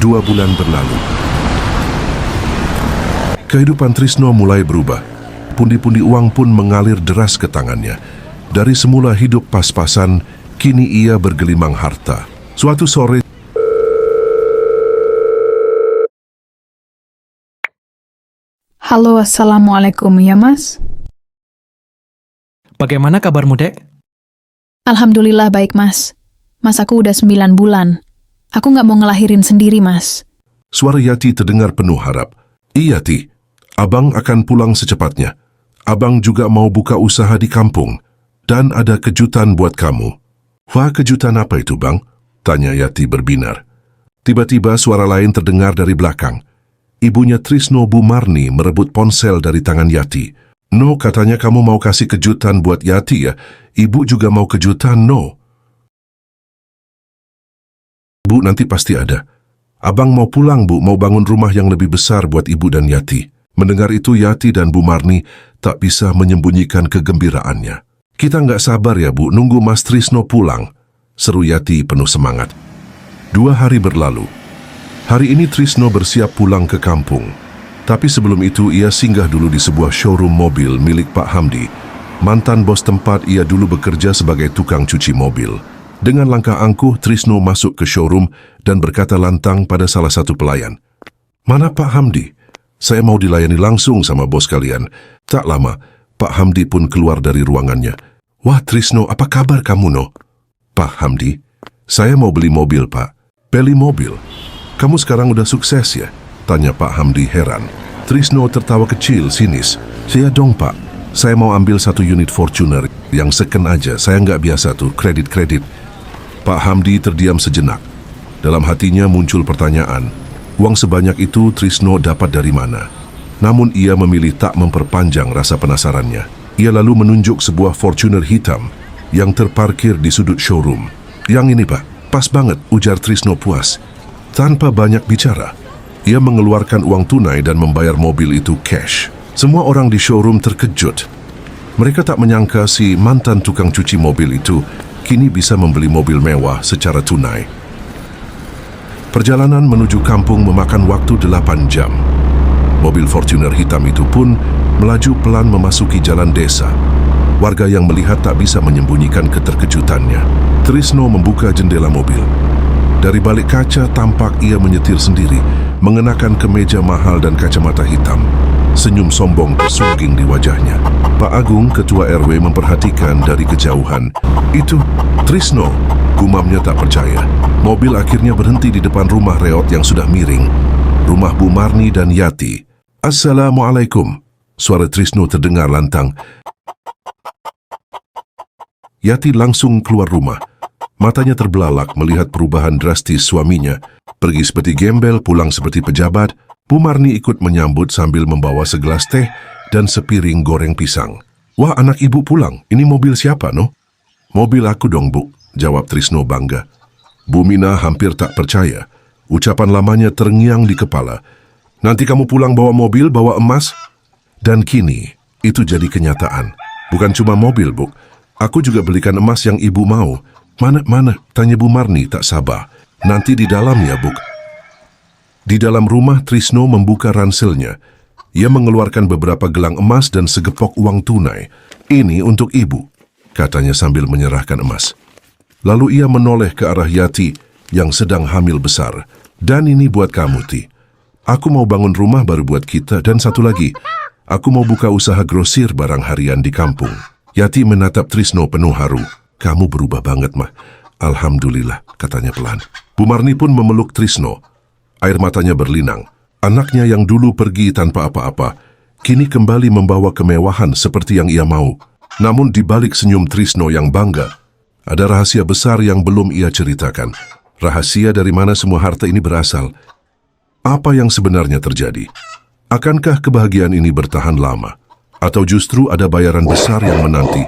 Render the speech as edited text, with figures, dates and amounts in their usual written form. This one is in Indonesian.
2 bulan berlalu. Kehidupan Trisno mulai berubah. Pundi-pundi uang pun mengalir deras ke tangannya. Dari semula hidup pas-pasan, kini ia bergelimang harta. Suatu sore, Halo, Assalamualaikum ya Mas. Bagaimana kabarmu, Dek? Alhamdulillah baik Mas. Mas aku udah 9 bulan. Aku nggak mau ngelahirin sendiri Mas. suara Yati terdengar penuh harap. Iya, Ti. Abang akan pulang secepatnya. Abang juga mau buka usaha di kampung. Dan ada kejutan buat kamu. Wah, kejutan apa itu, Bang? Tanya Yati berbinar. Tiba-tiba suara lain terdengar dari belakang. Ibunya Trisno, Bu Marni, merebut ponsel dari tangan Yati. No, katanya kamu mau kasih kejutan buat Yati ya? Ibu juga mau kejutan, no? Bu, nanti pasti ada. Abang mau pulang, Bu, mau bangun rumah yang lebih besar buat ibu dan Yati. Mendengar itu, Yati dan Bu Marni tak bisa menyembunyikan kegembiraannya. Kita nggak sabar ya, Bu, nunggu Mas Trisno pulang, seru Yati penuh semangat. 2 hari berlalu. Hari ini Trisno bersiap pulang ke kampung. Tapi sebelum itu ia singgah dulu di sebuah showroom mobil milik Pak Hamdi. Mantan bos tempat ia dulu bekerja sebagai tukang cuci mobil. Dengan langkah angkuh, Trisno masuk ke showroom dan berkata lantang pada salah satu pelayan. Mana Pak Hamdi? Saya mau dilayani langsung sama bos kalian. Tak lama, Pak Hamdi pun keluar dari ruangannya. Wah Trisno, apa kabar kamu no? Pak Hamdi, saya mau beli mobil Pak. Beli mobil? Kamu sekarang udah sukses ya? Tanya Pak Hamdi heran. Trisno tertawa kecil, sinis. Saya dong Pak, saya mau ambil 1 unit Fortuner yang second aja. Saya nggak biasa tuh kredit-kredit. Pak Hamdi terdiam sejenak. Dalam hatinya muncul pertanyaan. Uang sebanyak itu Trisno dapat dari mana? Namun ia memilih tak memperpanjang rasa penasarannya. Ia lalu menunjuk sebuah Fortuner hitam yang terparkir di sudut showroom. Yang ini Pak, pas banget, ujar Trisno puas. Tanpa banyak bicara, ia mengeluarkan uang tunai dan membayar mobil itu cash. Semua orang di showroom terkejut. Mereka tak menyangka si mantan tukang cuci mobil itu kini bisa membeli mobil mewah secara tunai. Perjalanan menuju kampung memakan waktu 8 jam. Mobil Fortuner hitam itu pun melaju pelan memasuki jalan desa. Warga yang melihat tak bisa menyembunyikan keterkejutannya. Trisno membuka jendela mobil. Dari balik kaca tampak ia menyetir sendiri, mengenakan kemeja mahal dan kacamata hitam. Senyum sombong tersungging di wajahnya. Pak Agung, ketua RW, memperhatikan dari kejauhan. Itu Trisno, gumamnya tak percaya. Mobil akhirnya berhenti di depan rumah reot yang sudah miring. Rumah Bu Marni dan Yati. Assalamualaikum. Suara Trisno terdengar lantang. Yati langsung keluar rumah. Matanya terbelalak melihat perubahan drastis suaminya. Pergi seperti gembel, pulang seperti pejabat. Bu Marni ikut menyambut sambil membawa segelas teh dan sepiring goreng pisang. Wah, anak ibu pulang. Ini mobil siapa, no? Mobil aku dong, Bu, jawab Trisno bangga. Bu Mina hampir tak percaya. Ucapan lamanya terngiang di kepala. Nanti kamu pulang bawa mobil, bawa emas? Dan kini, itu jadi kenyataan. Bukan cuma mobil, Bu. Aku juga belikan emas yang ibu mau. Mana? Tanya Bu Marni tak sabar. Nanti di dalam ya, Bu. Di dalam rumah, Trisno membuka ranselnya. Ia mengeluarkan beberapa gelang emas dan segepok uang tunai. Ini untuk ibu, katanya sambil menyerahkan emas. Lalu ia menoleh ke arah Yati yang sedang hamil besar. Dan ini buat kamu, Ti. Aku mau bangun rumah baru buat kita. Dan satu lagi, aku mau buka usaha grosir barang harian di kampung. Yati menatap Trisno penuh haru. Kamu berubah banget, Mah. Alhamdulillah, katanya pelan. Bu Marni pun memeluk Trisno. Air matanya berlinang. Anaknya yang dulu pergi tanpa apa-apa, kini kembali membawa kemewahan seperti yang ia mau. Namun di balik senyum Trisno yang bangga, ada rahasia besar yang belum ia ceritakan. Rahasia dari mana semua harta ini berasal. Apa yang sebenarnya terjadi? Akankah kebahagiaan ini bertahan lama? Atau justru ada bayaran besar yang menanti?